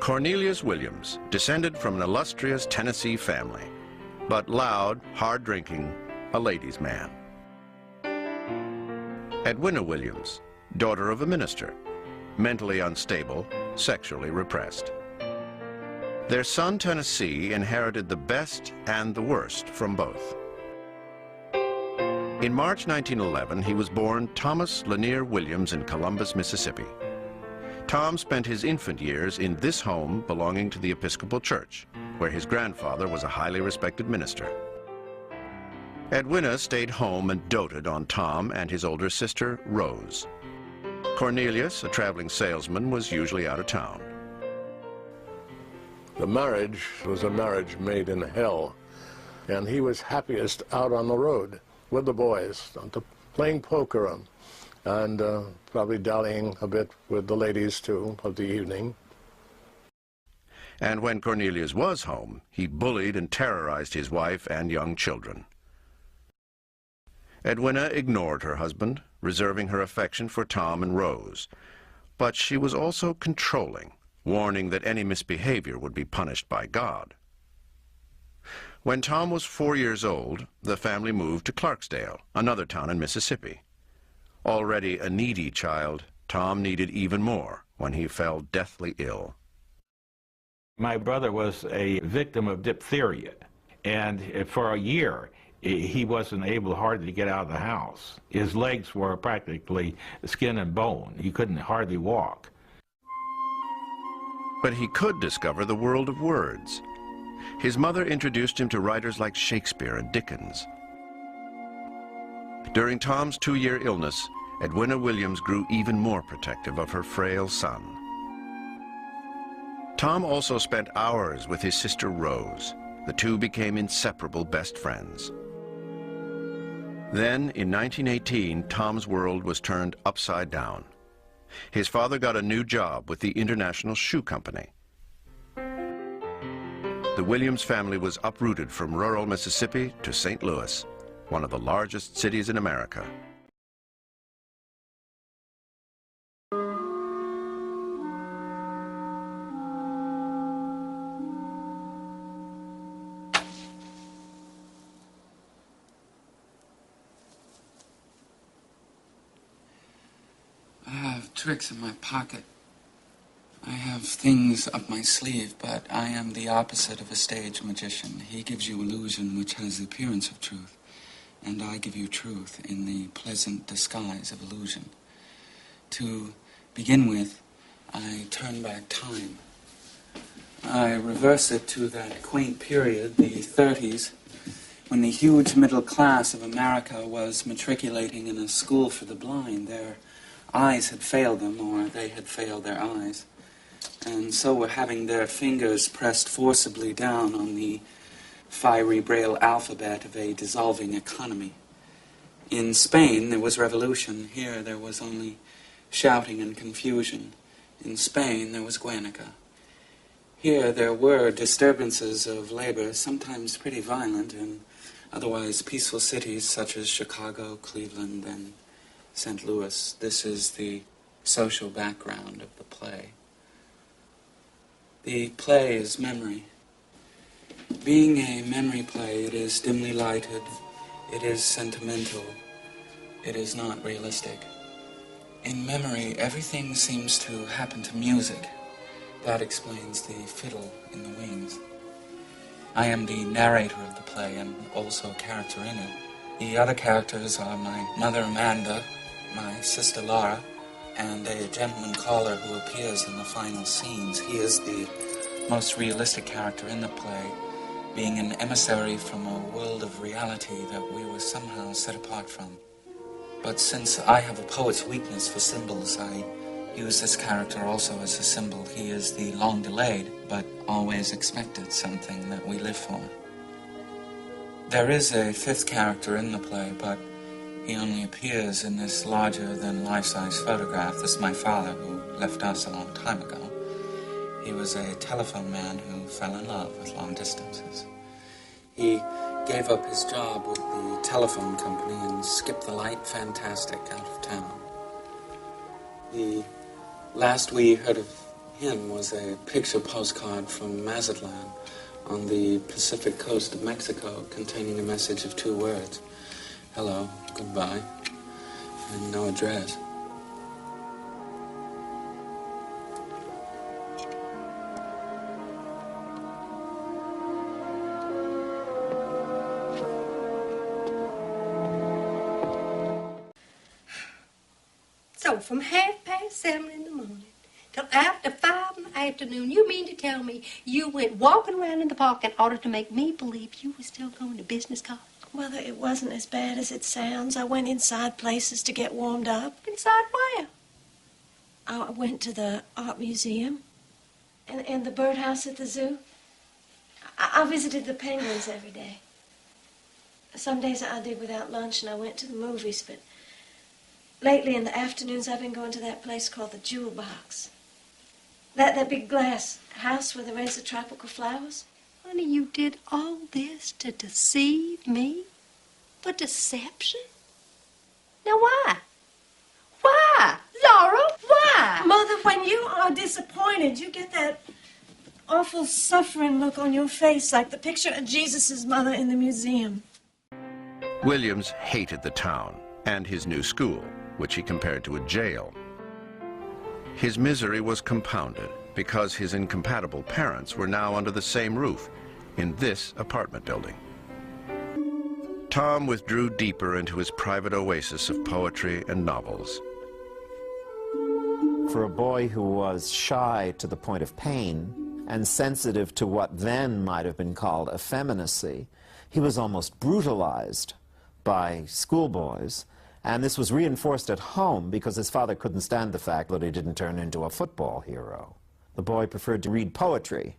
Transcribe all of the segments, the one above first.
Cornelius Williams, descended from an illustrious Tennessee family, but loud, hard-drinking, a ladies' man. Edwina Williams, daughter of a minister, mentally unstable, sexually repressed. Their son, Tennessee, inherited the best and the worst from both. In March 1911, he was born Thomas Lanier Williams in Columbus, Mississippi. Tom spent his infant years in this home belonging to the Episcopal Church, where his grandfather was a highly respected minister. Edwina stayed home and doted on Tom and his older sister, Rose. Cornelius, a traveling salesman, was usually out of town. The marriage was a marriage made in hell, and he was happiest out on the road with the boys, playing poker and probably dallying a bit with the ladies, too, of the evening. And when Cornelius was home, he bullied and terrorized his wife and young children. Edwina ignored her husband, reserving her affection for Tom and Rose. But she was also controlling, warning that any misbehavior would be punished by God. When Tom was 4 years old, the family moved to Clarksdale, another town in Mississippi. Already a needy child, Tom needed even more when he fell deathly ill. My brother was a victim of diphtheria, and for a year, he wasn't able hardly to get out of the house. His legs were practically skin and bone. He couldn't hardly walk. But he could discover the world of words. His mother introduced him to writers like Shakespeare and Dickens. During Tom's 2-year illness, Edwina Williams grew even more protective of her frail son. Tom also spent hours with his sister Rose. The two became inseparable best friends. Then, in 1918, Tom's world was turned upside down. His father got a new job with the International Shoe Company. The Williams family was uprooted from rural Mississippi to St. Louis, one of the largest cities in America. I have tricks in my pocket. I have things up my sleeve, but I am the opposite of a stage magician. He gives you illusion which has the appearance of truth, and I give you truth in the pleasant disguise of illusion. To begin with, I turn back time. I reverse it to that quaint period, the 30s, when the huge middle class of America was matriculating in a school for the blind. Their eyes had failed them, or they had failed their eyes, and so were having their fingers pressed forcibly down on the fiery braille alphabet of a dissolving economy. In Spain, there was revolution. Here, there was only shouting and confusion. In Spain, there was Guernica. Here, there were disturbances of labor, sometimes pretty violent, in otherwise peaceful cities such as Chicago, Cleveland, and St. Louis. This is the social background of the play. The play is memory. Being a memory play, it is dimly lighted, it is sentimental, it is not realistic. In memory, everything seems to happen to music. That explains the fiddle in the wings. I am the narrator of the play and also a character in it. The other characters are my mother Amanda, my sister Laura, and a gentleman caller who appears in the final scenes. He is the most realistic character in the play, being an emissary from a world of reality that we were somehow set apart from. But since I have a poet's weakness for symbols, I use this character also as a symbol. He is the long-delayed, but always expected something that we live for. There is a fifth character in the play, but he only appears in this larger-than-life-size photograph. This is my father, who left us a long time ago. He was a telephone man who fell in love with long distances. He gave up his job with the telephone company and skipped the light fantastic out of town. The last we heard of him was a picture postcard from Mazatlan on the Pacific coast of Mexico containing a message of 2 words. Hello, goodbye, and no address. So from 7:30 in the morning till after 5 in the afternoon, you mean to tell me you went walking around in the park in order to make me believe you were still going to business college? Mother, it wasn't as bad as it sounds. I went inside places to get warmed up. Inside where? I went to the art museum and the birdhouse at the zoo. I visited the penguins every day. Some days I did without lunch, and I went to the movies, but lately in the afternoons I've been going to that place called the Jewel Box. That big glass house where they raise the tropical flowers. Honey, you did all this to deceive me? For deception? Now why? Why? Laura, why? Mother, when you are disappointed, you get that awful suffering look on your face like the picture of Jesus' mother in the museum. Williams hated the town and his new school, which he compared to a jail. His misery was compounded because his incompatible parents were now under the same roof in this apartment building. Tom withdrew deeper into his private oasis of poetry and novels. For a boy who was shy to the point of pain and sensitive to what then might have been called effeminacy, he was almost brutalized by schoolboys. And this was reinforced at home because his father couldn't stand the fact that he didn't turn into a football hero. The boy preferred to read poetry.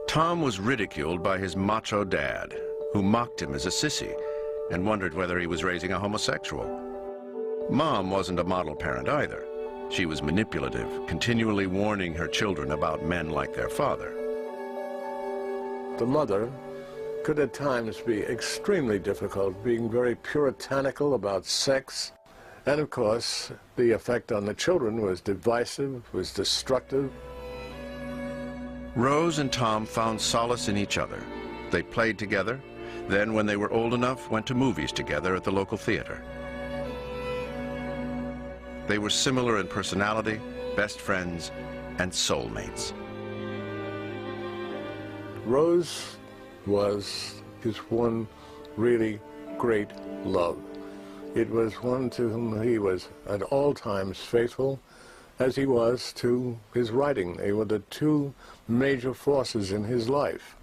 Tom was ridiculed by his macho dad, who mocked him as a sissy and wondered whether he was raising a homosexual. Mom wasn't a model parent either. She was manipulative, continually warning her children about men like their father. The mother could at times be extremely difficult, being very puritanical about sex. And of course, the effect on the children was divisive, was destructive. Rose and Tom found solace in each other. They played together, then when they were old enough, went to movies together at the local theater. They were similar in personality, best friends, and soulmates. Rose was his one really great love. It was one to whom he was at all times faithful, as he was to his writing. They were the two major forces in his life.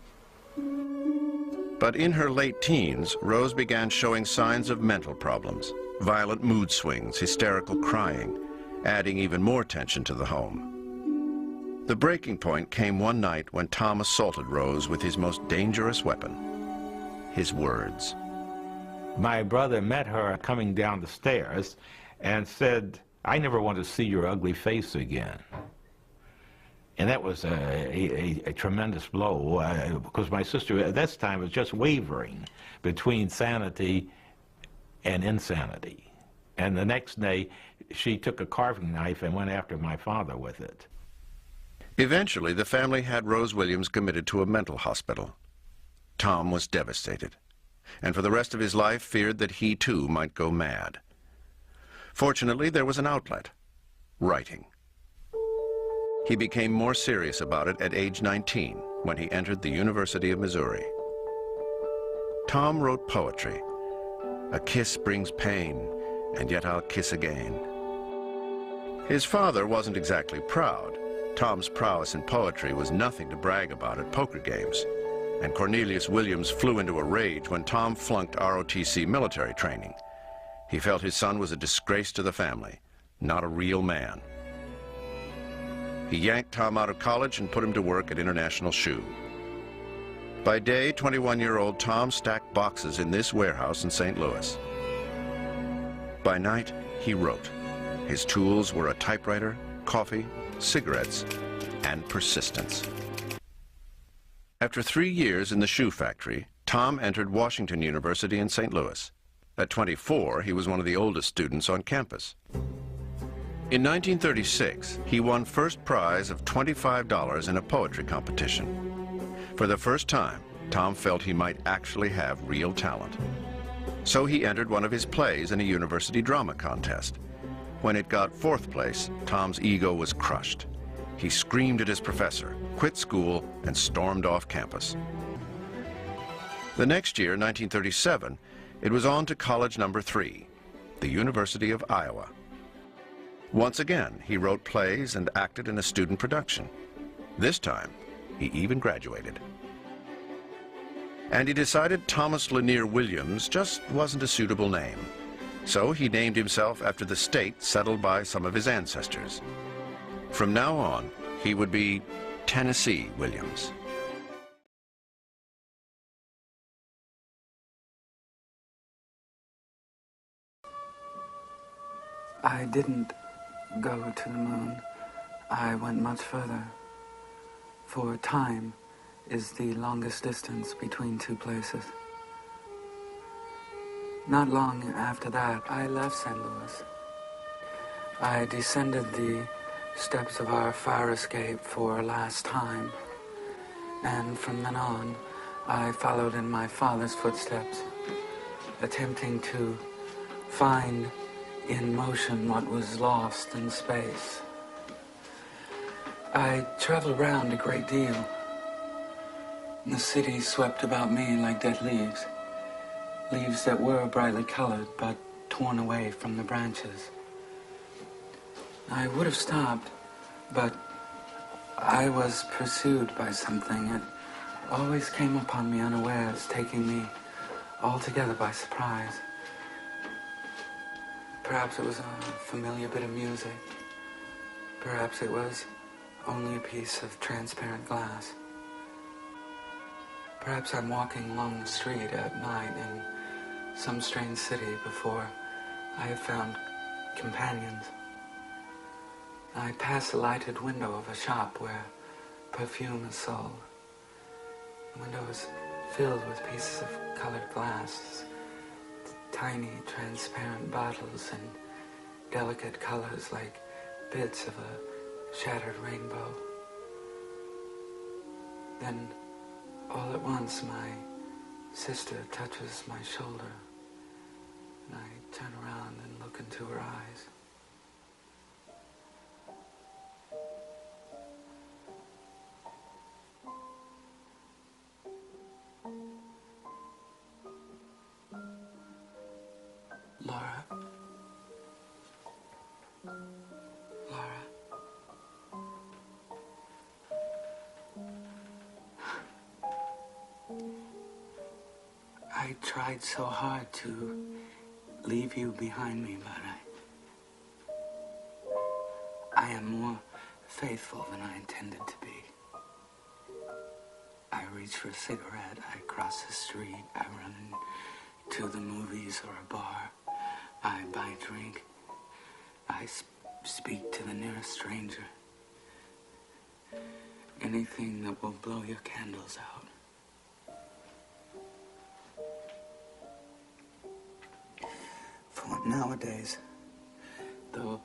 But in her late teens, Rose began showing signs of mental problems, violent mood swings, hysterical crying, adding even more tension to the home. The breaking point came one night when Tom assaulted Rose with his most dangerous weapon, his words. My brother met her coming down the stairs and said, "I never want to see your ugly face again." And that was a tremendous blow, because my sister at that time was just wavering between sanity and insanity. And the next day, she took a carving knife and went after my father with it. Eventually, the family had Rose Williams committed to a mental hospital. Tom was devastated, and for the rest of his life feared that he too might go mad. Fortunately, there was an outlet: writing. He became more serious about it at age 19, when he entered the University of Missouri. Tom wrote poetry. "A kiss brings pain, and yet I'll kiss again." His father wasn't exactly proud. Tom's prowess in poetry was nothing to brag about at poker games, and Cornelius Williams flew into a rage when Tom flunked ROTC military training. He felt his son was a disgrace to the family, not a real man. He yanked Tom out of college and put him to work at International Shoe. By day, 21-year-old Tom stacked boxes in this warehouse in St. Louis. By night, he wrote. His tools were a typewriter, coffee, cigarettes, and persistence. After 3 years in the shoe factory, Tom entered Washington University in St. Louis. At 24, he was one of the oldest students on campus. In 1936, he won first prize of $25 in a poetry competition. For the first time, Tom felt he might actually have real talent. So he entered one of his plays in a university drama contest. When it got fourth place, Tom's ego was crushed. He screamed at his professor, quit school, and stormed off campus. The next year, 1937, it was on to college number 3, the University of Iowa. Once again, he wrote plays and acted in a student production. This time, he even graduated. And he decided Thomas Lanier Williams just wasn't a suitable name. So he named himself after the state settled by some of his ancestors. From now on, he would be Tennessee Williams. I didn't go to the moon. I went much further. For time is the longest distance between two places. Not long after that, I left St. Louis. I descended the steps of our fire escape for a last time, and from then on, I followed in my father's footsteps, attempting to find in motion what was lost in space. I traveled around a great deal. The city swept about me like dead leaves. Leaves that were brightly colored, but torn away from the branches. I would have stopped, but I was pursued by something. It always came upon me unawares, taking me altogether by surprise. Perhaps it was a familiar bit of music. Perhaps it was only a piece of transparent glass. Perhaps I'm walking along the street at night in some strange city before I have found companions. I pass a lighted window of a shop where perfume is sold. The window is filled with pieces of colored glass. Tiny, transparent bottles in delicate colors like bits of a shattered rainbow. Then, all at once, my sister touches my shoulder, and I turn around and look into her eyes. Laura. Laura. I tried so hard to leave you behind me, but I am more faithful than I intended to be. I reach for a cigarette, I cross the street, I run to the movies or a bar. I buy a drink. I speak to the nearest stranger. Anything that will blow your candles out. For nowadays, the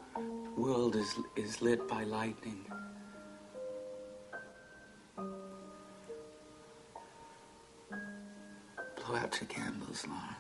world is lit by lightning. Blow out your candles, Laura.